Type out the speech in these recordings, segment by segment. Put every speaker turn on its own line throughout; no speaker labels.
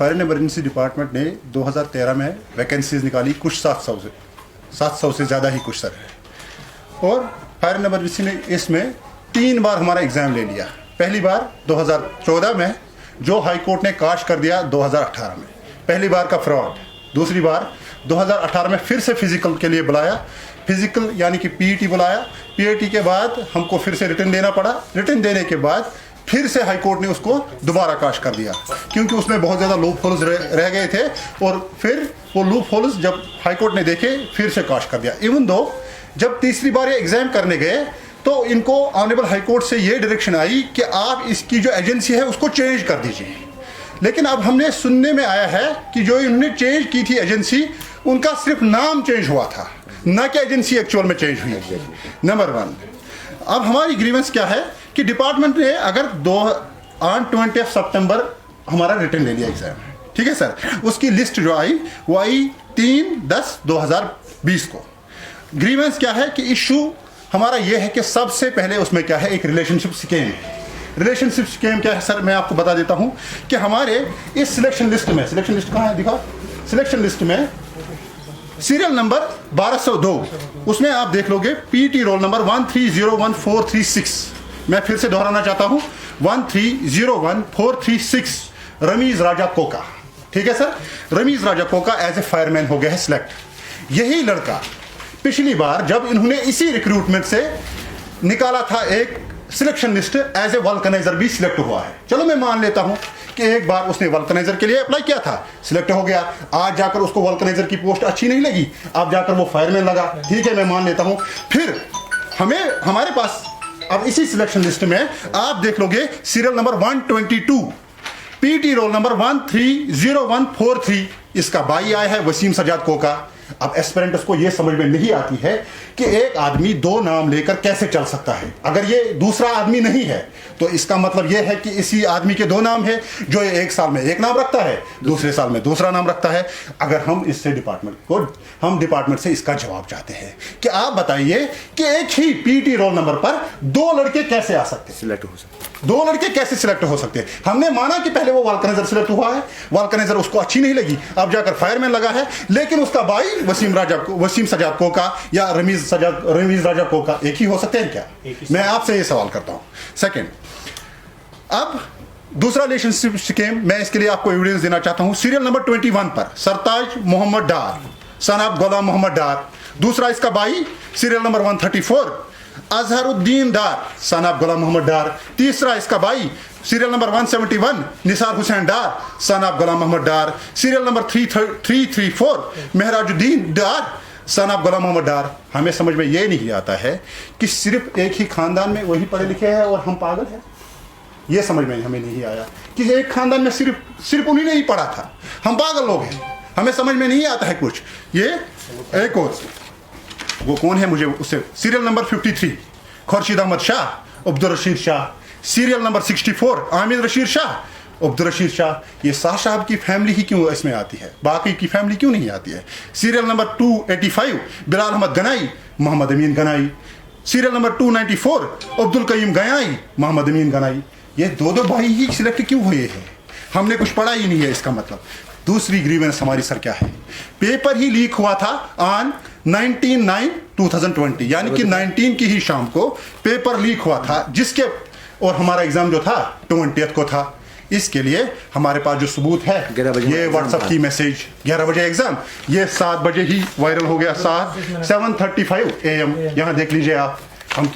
Fire and emergency department ने 2013 में vacancies निकाली कुछ 700 से ज़्यादा ही कुछ सर है। और फायर एंड इमरजेंसी ने इसमें 3 बार हमारा एग्ज़ाम ले लिया। पहली बार 2014 में जो हाई कोर्ट ने काश कर दिया 2018 में, पहली बार का फ्रॉड। दूसरी बार 2018 में फिर से फिजिकल के लिए बुलाया, फिजिकल यानी कि पीईटी बुलाया। पीईटी के बाद हमको फिर से रिटर्न देना पड़ा। रिटर्न देने के बाद फिर से हाई कोर्ट ने उसको दोबारा काश कर दिया, क्योंकि उसमें बहुत ज़्यादा लूप होल्स रह गए थे। और फिर वो लूप होल्स जब हाई कोर्ट ने देखे फिर से काश कर दिया। इवन दो जब तीसरी बार ये एग्ज़ाम करने गए तो इनको ऑनरेबल हाई कोर्ट से ये डायरेक्शन आई कि आप इसकी जो एजेंसी है उसको चेंज कर दीजिए। लेकिन अब हमने सुनने में आया है कि जो इन्होंने चेंज की थी एजेंसी, उनका सिर्फ नाम चेंज हुआ था, ना कि एजेंसी एक्चुअल में चेंज हुई। नंबर 1। अब हमारी ग्रीवेंस क्या है कि डिपार्टमेंट ने अगर 20 सितंबर हमारा रिटर्न ले लिया एग्जाम, ठीक है सर, उसकी लिस्ट जो आई वो आई 3/10/2020 को। ग्रीवेंस क्या है कि इशू हमारा ये है कि सबसे पहले उसमें क्या है, एक रिलेशनशिप स्कीम है। रिलेशनशिप स्कीम क्या है सर, मैं आपको बता देता हूं कि हमारे इस सिलेक्शन लिस्ट में, सिलेक्शन लिस्ट कहाँ है दिखा, सिलेक्शन लिस्ट में सीरियल नंबर 1202, उसमें आप देख लोगे पीटी रोल नंबर 1301,436। मैं फिर से दोहराना चाहता हूं, 1301,436 रमीज राजा कोका, ठीक है सर। रमीज राजा कोका एज ए फायरमैन हो गया है सिलेक्ट। यही लड़का पिछली बार जब इन्होंने इसी रिक्रूटमेंट से निकाला था एक सिलेक्शन लिस्ट, एज ए वल्कनाइजर भी सिलेक्ट हुआ है। चलो मैं मान लेता हूं कि एक बार उसने वल्कनाइजर के लिए अप्लाई किया था, सिलेक्ट हो गया। आज जाकर उसको वल्कनाइजर की पोस्ट अच्छी नहीं लगी, अब जाकर वो फायरमैन लगा, ठीक है मैं मान लेता हूं। फिर हमारे पास अब इसी सिलेक्शन लिस्ट में आप देख लोगे serial number 122 PT roll number 130143, इसका भाई आया है वसीम सजाद कोका। अब एस्पिरेंट्स को यह समझ में नहीं आती है कि एक आदमी 2 नाम लेकर कैसे चल सकता है। अगर ये दूसरा आदमी नहीं है तो इसका मतलब यह है कि इसी आदमी के 2 नाम है, जो ये एक साल में एक नाम रखता है, दूसरे साल में दूसरा नाम रखता है। अगर हम इससे डिपार्टमेंट से इसका जवाब चाहते हैं कि आप बताइए कि एक ही पीटी रोल नंबर पर 2 लड़के कैसे आ सकते हैं,
सिलेक्ट हो सकते,
2 लड़के कैसे सिलेक्ट हो सकते हैं। हमने माना कि पहले वो वल्कनाइजर सिलेक्ट हुआ है, वल्कनाइजर उसको अच्छी नहीं लगी, अब जाकर फायरमैन लगा है। लेकिन उसका भाई वसीम सजाद कोका या रमीज राजा कोका एक ही हो सकते हैं क्या? मैं आपसे ये सवाल करता हूं। सेकंड, अब दूसरा रिलेशनशिप स्कीम, मैं इसके लिए आपको एविडेंस देना चाहता हूं। सीरियल नंबर 21 पर सरताज मोहम्मद डार सन ऑफ गुलाम मोहम्मद डार। दूसरा इसका भाई serial number 134 Azharuddin Dar son of Ghulam Mohammad Dar. तीसरा इसका भाई serial number 171 Nisar Hussain Dar son of Ghulam Mohammad Dar. Serial number 334 Mehrajuddin Dar son of Ghulam Mohammad Dar. हमें समझ में ये नहीं आता है कि सिर्फ एक ही खानदान में वही पढ़े लिखे हैं और हम पागल हैं। ये समझ में हमें नहीं आया कि एक खानदान में सिर्फ उन्हीं ने ही पढ़ा था, हम पागल लोग हैं, हमें समझ में नहीं आता है कुछ। ये एक और वो कौन है मुझे उससे, serial number 53 Khurshid Ahmad Shah Abdul Rashid Shah. Serial number 64 Aamir Rashid Shah Abdul Rashid Shah. ये शाह साहब की फैमिली ही क्यों इसमें आती है, बाकी की फैमिली क्यों नहीं आती है? सीरियल नंबर 285 बिलाल अहमद गनाई मोहम्मद अमीन गनाई। सीरियल नंबर 294 अब्दुल कईम गयाई मोहम्मद अमीन गनाई। ये 2 भाई ही सिलेक्ट क्यों हुए हैं? हमने कुछ पढ़ा ही नहीं है इसका मतलब। दूसरी ग्रीवेंस हमारी सर क्या है, पेपर ही लीक हुआ था ऑन 19/9/2020, यानी कि 19 की ही शाम को पेपर लीक हुआ था, जिसके और हमारा एग्जाम जो था 20 को था। इसके लिए हमारे पास जो सबूत है ये व्हाट्सएप की मैसेज, 11 बजे एग्जाम, ये 7 बजे ही वायरल हो गया, 7:35 AM। यहाँ देख लीजिए आप, हम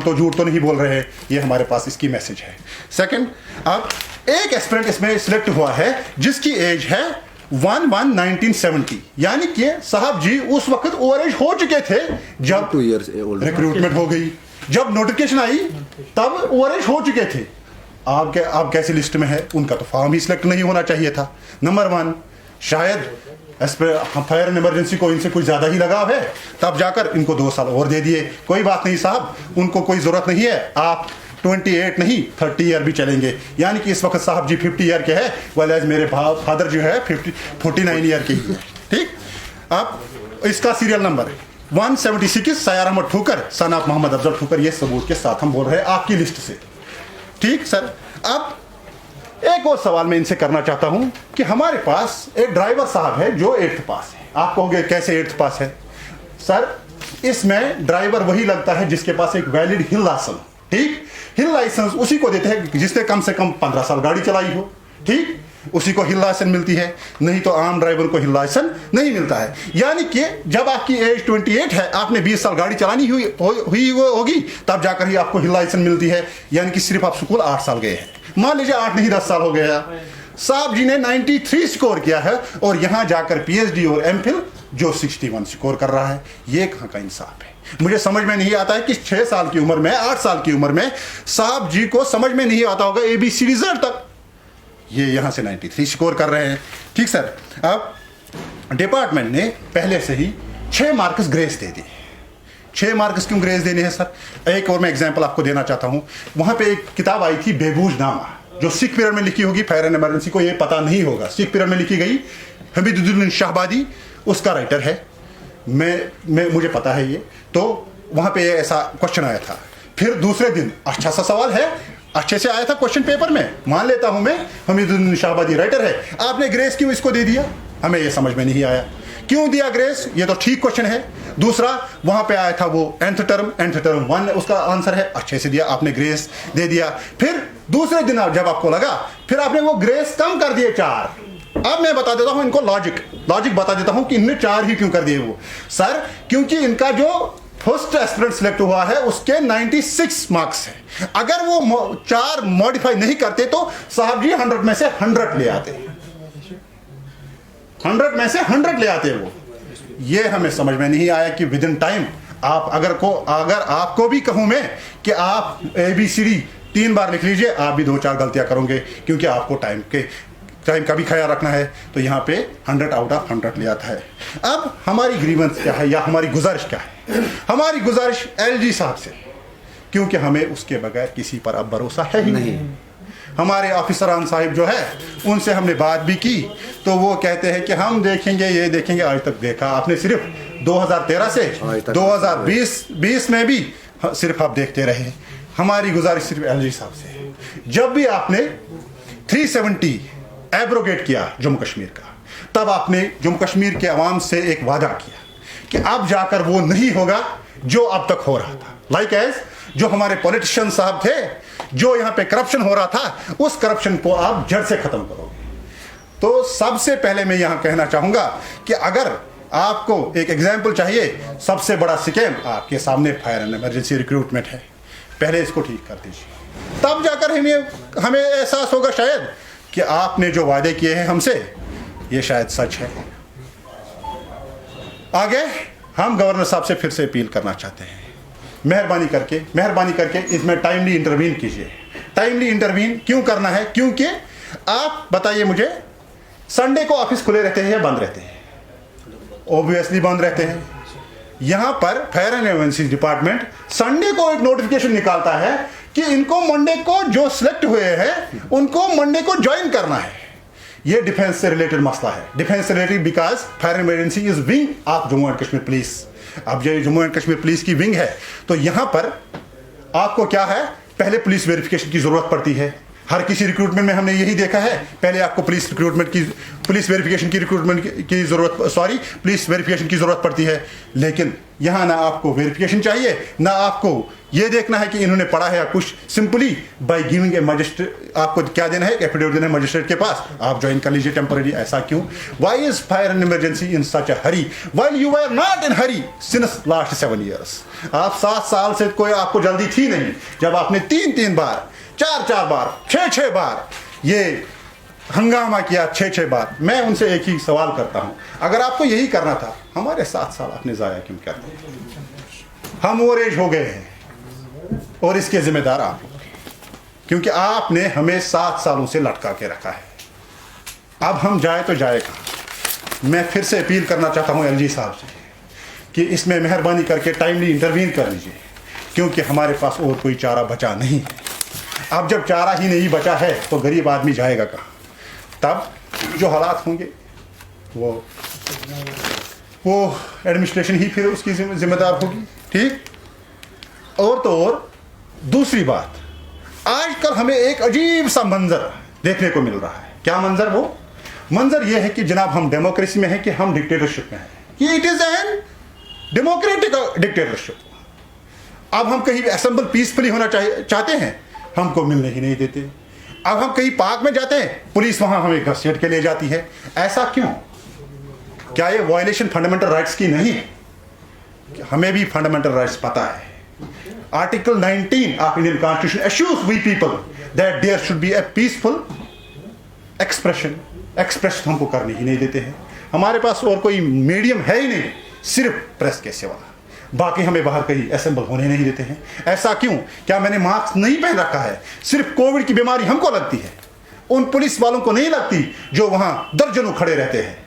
तो झूठ तो नहीं बोल रहे हैं, ये हमारे पास इसकी मैसेज है। सेकंड, अब एक एस्पिरेंट इसमें सिलेक्ट हुआ है जिसकी एज है 1/1/1970, यानी कि साहब जी उस वक्त ओवर एज हो चुके थे जब
2 years old
रिक्रूटमेंट हो गई, जब नोटिफिकेशन आई तब ओवर एज हो चुके थे। आप कैसी लिस्ट में है? उनका तो फॉर्म ही सिलेक्ट नहीं होना चाहिए था। नंबर 1, शायद फायर एंड इमरजेंसी को इनसे कुछ ज़्यादा ही लगाव है, तब जाकर इनको 2 साल और दे दिए। कोई बात नहीं साहब, उनको कोई ज़रूरत नहीं है, आप 28 नहीं 30 ईयर भी चलेंगे। यानी कि इस वक्त साहब जी 50 ईयर के हैं, वेल एज मेरे फादर जो है 49 ईयर के ही है। ठीक, अब इसका serial number 176 Sayar Ahmad Thukar son of Mohammad Afzal Thukar. ये सबूत के साथ हम बोल रहे हैं आपकी लिस्ट से। ठीक सर, अब एक और सवाल मैं इनसे करना चाहता हूं कि हमारे पास एक ड्राइवर साहब है जो 8th पास है। आप कहोगे कैसे 8th पास है? सर, इसमें ड्राइवर वही लगता है जिसके पास एक वैलिड हिल लाइसेंस, ठीक? हिल लाइसेंस उसी को देते हैं जिसने कम से कम 15 साल गाड़ी चलाई हो, ठीक? उसी को हिल लाइसेंस मिलती है, नहीं तो आम ड्राइवर को हिल लाइसेंस नहीं मिलता है। यानी कि जब आपकी एज 28 है, आपने 20 साल गाड़ी चलानी हुई होगी, तब जाकर ही आपको हिल लाइसेंस मिलती है। यानी कि सिर्फ आप स्कूल 8 साल गए हैं, मान लीजिए 8 नहीं 10 साल हो गया। साहब जी ने 93 स्कोर किया है और यहां जाकर पीएचडी और एमफिल जो 61 स्कोर कर रहा है। ये कहां का इंसाफ है? मुझे समझ में नहीं आता है कि 6 साल की उम्र में, 8 साल की उम्र में साहब जी को समझ में नहीं आता होगा ABCD रिजल्ट तक, ये यहां से 93 स्कोर कर रहे हैं। ठीक सर, अब डिपार्टमेंट ने पहले से ही 6 मार्क्स ग्रेस दे दिए। 6 मार्क्स क्यों ग्रेस देने हैं सर? एक और मैं एग्जांपल आपको देना चाहता हूं। वहां पे एक किताब आई थी बेबूजनामा, जो सिख पीरियड में लिखी होगी, फायर एंड इमरजेंसी को ये पता नहीं होगा, सिख पीरियड में लिखी गई, हमीदुद्दीन शाहबादी उसका राइटर है, मुझे पता है ये। तो वहां पे ऐसा क्वेश्चन आया था। फिर दूसरे दिन अच्छा सा सवाल है, अच्छे से आया था क्वेश्चन पेपर में, मान लेता हूं मैं, हमीदुद्दीन शाहबादी राइटर है, आपने ग्रेस क्यों इसको दे दिया? हमें ये समझ में नहीं आया क्यों दिया ग्रेस, ये तो ठीक क्वेश्चन है। दूसरा वहां पे आया था वो nth टर्म 1 उसका आंसर है, अच्छे से दिया, आपने ग्रेस दे दिया। फिर दूसरे दिन जब आपको लगा, फिर आपने वो ग्रेस कम कर दिए 4। अब मैं बता देता हूं इनको लॉजिक बता देता हूं कि इनने 4 ही क्यों कर दिए वो सर, क्योंकि इनका जो फर्स्ट एस्पिरेंट सिलेक्ट हुआ है उसके 96 मार्क्स है। अगर वो 4 मॉडिफाई नहीं करते तो साहब जी 100 में से 100 ले आते, 100 में से 100 ले आते वो। ये हमें समझ में नहीं आया कि विद इन टाइम आप अगर आपको भी कहूं मैं कि आप ABCD 3 बार लिख लीजिए, आप भी 2-4 गलतियां करोगे, क्योंकि आपको टाइम का भी ख्याल रखना है। तो यहाँ पे 100 आउट ऑफ 100 ले आता है। अब हमारी ग्रीवेंस क्या है या हमारी गुजारिश क्या है? हमारी गुजारिश LG साहब से, क्योंकि हमें उसके बगैर किसी पर अब भरोसा है ही नहीं। हमारे ऑफिसरान साहिब जो है उनसे हमने बात भी की, तो वो कहते हैं कि हम देखेंगे, ये देखेंगे। आज तक देखा आपने सिर्फ 2013 से 2020 में भी सिर्फ आप देखते रहे। हमारी गुजारिश सिर्फ LG साहब से है, जब भी आपने 370 एब्रोगेट किया जम्मू कश्मीर का, तब आपने जम्मू कश्मीर के अवाम से एक वादा किया कि अब जाकर वो नहीं होगा जो अब तक हो रहा था। लाइक एज जो हमारे पॉलिटिशियन साहब थे, जो यहाँ पे करप्शन हो रहा था, उस करप्शन को आप जड़ से खत्म करोगे। तो सबसे पहले मैं यहाँ कहना चाहूंगा कि अगर आपको एक एग्जाम्पल चाहिए, सबसे बड़ा स्कैम आपके सामने फायर एंड इमरजेंसी रिक्रूटमेंट है। पहले इसको ठीक कर दीजिए, तब जाकर हमें एहसास होगा शायद कि आपने जो वादे किए हैं हमसे, ये शायद सच है। आगे हम गवर्नर साहब से फिर से अपील करना चाहते हैं, मेहरबानी करके इसमें टाइमली इंटरवीन कीजिए। टाइमली इंटरवीन क्यों करना है? क्योंकि आप बताइए मुझे, संडे को ऑफिस खुले रहते हैं या बंद रहते हैं? ऑब्वियसली बंद रहते हैं। यहां पर fire and emergency department Sunday को एक नोटिफिकेशन निकालता है कि इनको मंडे को जो सिलेक्ट हुए हैं उनको मंडे को ज्वाइन करना है। ये डिफेंस से रिलेटेड मसला है, डिफेंस से related, because fire and emergency is wing of Jammu and Kashmir police. अब ये जम्मू एंड कश्मीर पुलिस की विंग है, तो यहां पर आपको क्या है, पहले पुलिस वेरिफिकेशन की जरूरत पड़ती है। हर किसी रिक्रूटमेंट में हमने यही देखा है, पहले आपको पुलिस वेरिफिकेशन की जरूरत पड़ती है। लेकिन यहां ना आपको वेरिफिकेशन चाहिए, ना आपको ये देखना है कि इन्होंने पढ़ा है या कुछ, simply by giving a magistrate, आपको क्या देना है, एफिडेविट देना है मजिस्ट्रेट के पास, आप ज्वाइन कर लीजिए टेम्पररी। ऐसा क्यों? Why is fire and emergency in such a Hari while you were not in Hari since last 7 years? आप 7 साल से कोई आपको जल्दी थी नहीं, जब आपने 3 बार, 4 बार, 6 बार ये हंगामा किया, 6 बार। मैं उनसे एक ही सवाल करता हूं, अगर आपको यही करना था, हमारे 7 साल आपने जाया क्यों कर दिए? हम ओवर एज हो गए हैं और इसके जिम्मेदार आप लोग, क्योंकि आपने हमें 7 सालों से लटका के रखा है। अब हम जाए तो जाए कहां? मैं फिर से अपील करना चाहता हूं LG साहब से कि इसमें मेहरबानी करके टाइमली इंटरवीन कर लीजिए, क्योंकि हमारे पास और कोई चारा बचा नहीं है। अब जब चारा ही नहीं बचा है तो गरीब आदमी जाएगा कहाँ? तब जो हालात होंगे वो एडमिनिस्ट्रेशन ही फिर उसकी जिम्मेदार होगी। ठीक? और तो और दूसरी बात, आजकल हमें एक अजीब सा मंजर देखने को मिल रहा है। क्या मंजर? वो मंजर ये है कि जनाब हम डेमोक्रेसी में है कि हम डिक्टेटरशिप में है। It is an democratic dictatorship. अब हम कहीं असेंबल पीसफुली होना चाहते हैं, हमको मिलने ही नहीं देते। अब हम कहीं पार्क में जाते हैं, पुलिस वहां हमें घसीट के ले जाती है। ऐसा क्यों? क्या ये वायलेशन फंडामेंटल राइट्स की नहीं है? हमें भी फंडामेंटल राइट्स पता है। Article 19 of Indian constitution assures we people that there should be a peaceful expression. Express हमको करने ही नहीं देते हैं। हमारे पास और कोई मीडियम है ही नहीं, सिर्फ प्रेस के सिवा। बाकी हमें बाहर कहीं असेंबल होने नहीं देते हैं। ऐसा क्यों? क्या मैंने मास्क नहीं पहन रखा है? सिर्फ कोविड की बीमारी हमको लगती है, उन पुलिस वालों को नहीं लगती जो वहां दर्जनों खड़े रहते हैं।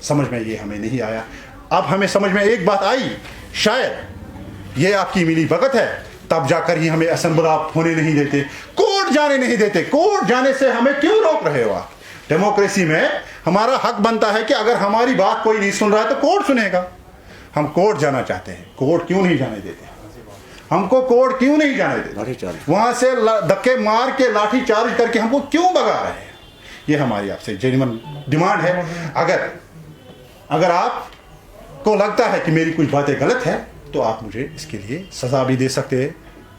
समझ में ये हमें नहीं आया। अब हमें समझ में एक बात आई, शायद ये आपकी मिली भगत है, तब जाकर ही हमें असेंबल आप होने नहीं देते, कोर्ट जाने नहीं देते। कोर्ट जाने से हमें क्यों रोक रहे हो आप? डेमोक्रेसी में हमारा हक बनता है कि अगर हमारी बात कोई नहीं सुन रहा है तो कोर्ट सुनेगा। हम कोर्ट जाना चाहते हैं, कोर्ट क्यों नहीं जाने देते? हमको कोर्ट क्यों नहीं जाने देते? वहां से धक्के मार के लाठी चार्ज करके हमको क्यों भगा रहे हैं? ये हमारी आपसे जेन्युइन डिमांड है। अगर आपको लगता है कि मेरी कुछ बातें गलत है तो आप मुझे इसके लिए सजा भी दे सकते हैं।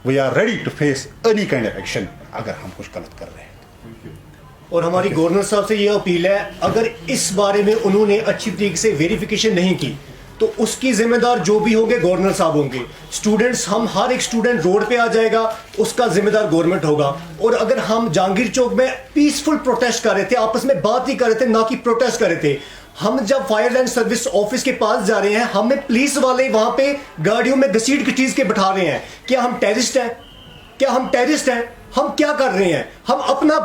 We are ready to face any kind of action अगर हम कुछ गलत कर रहे हैं।
और हमारी गवर्नर साहब से ये अपील है, अगर इस बारे में उन्होंने अच्छी तरीके से वेरिफिकेशन नहीं की तो उसकी जिम्मेदार जो भी होंगे गवर्नर साहब होंगे। स्टूडेंट्स, हम हर एक स्टूडेंट रोड पे आ जाएगा, उसका जिम्मेदार गवर्नमेंट होगा। और अगर हम जहांगीर चौक में पीसफुल प्रोटेस्ट कर रहे थे, आपस में बात ही कर रहे थे, ना कि प्रोटेस्ट कर रहे थे। हम जब फायर एंड सर्विस ऑफिस के पास जा रहे हैं, हमें पुलिस वाले वहां पे गाड़ियों में घसीट घसीट के बैठा रहे हैं। क्या हम टेररिस्ट हैं? क्या हम टेररिस्ट हैं? हम क्या कर रहे हैं? हम अपना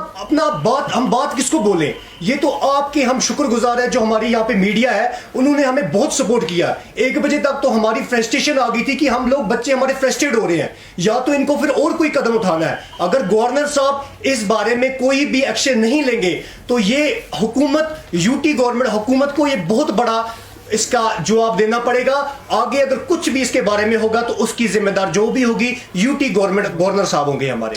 बात किसको बोले? ये तो आपके हम शुक्रगुजार है जो हमारी यहाँ पे मीडिया है, उन्होंने हमें बहुत सपोर्ट किया। 1 बजे तक तो हमारी फ्रस्ट्रेशन आ गई थी कि हम लोग बच्चे हमारे फ्रस्ट्रेट हो रहे हैं, या तो इनको फिर और कोई कदम उठाना है। अगर गवर्नर साहब इस बारे में कोई भी एक्शन नहीं लेंगे तो ये हुकूमत, यूटी गवर्नमेंट हुकूमत को ये बहुत बड़ा इसका जवाब देना पड़ेगा। आगे अगर कुछ भी इसके बारे में होगा तो उसकी जिम्मेदार जो भी होगी यूटी गवर्नमेंट, गवर्नर साहब होंगे हमारे।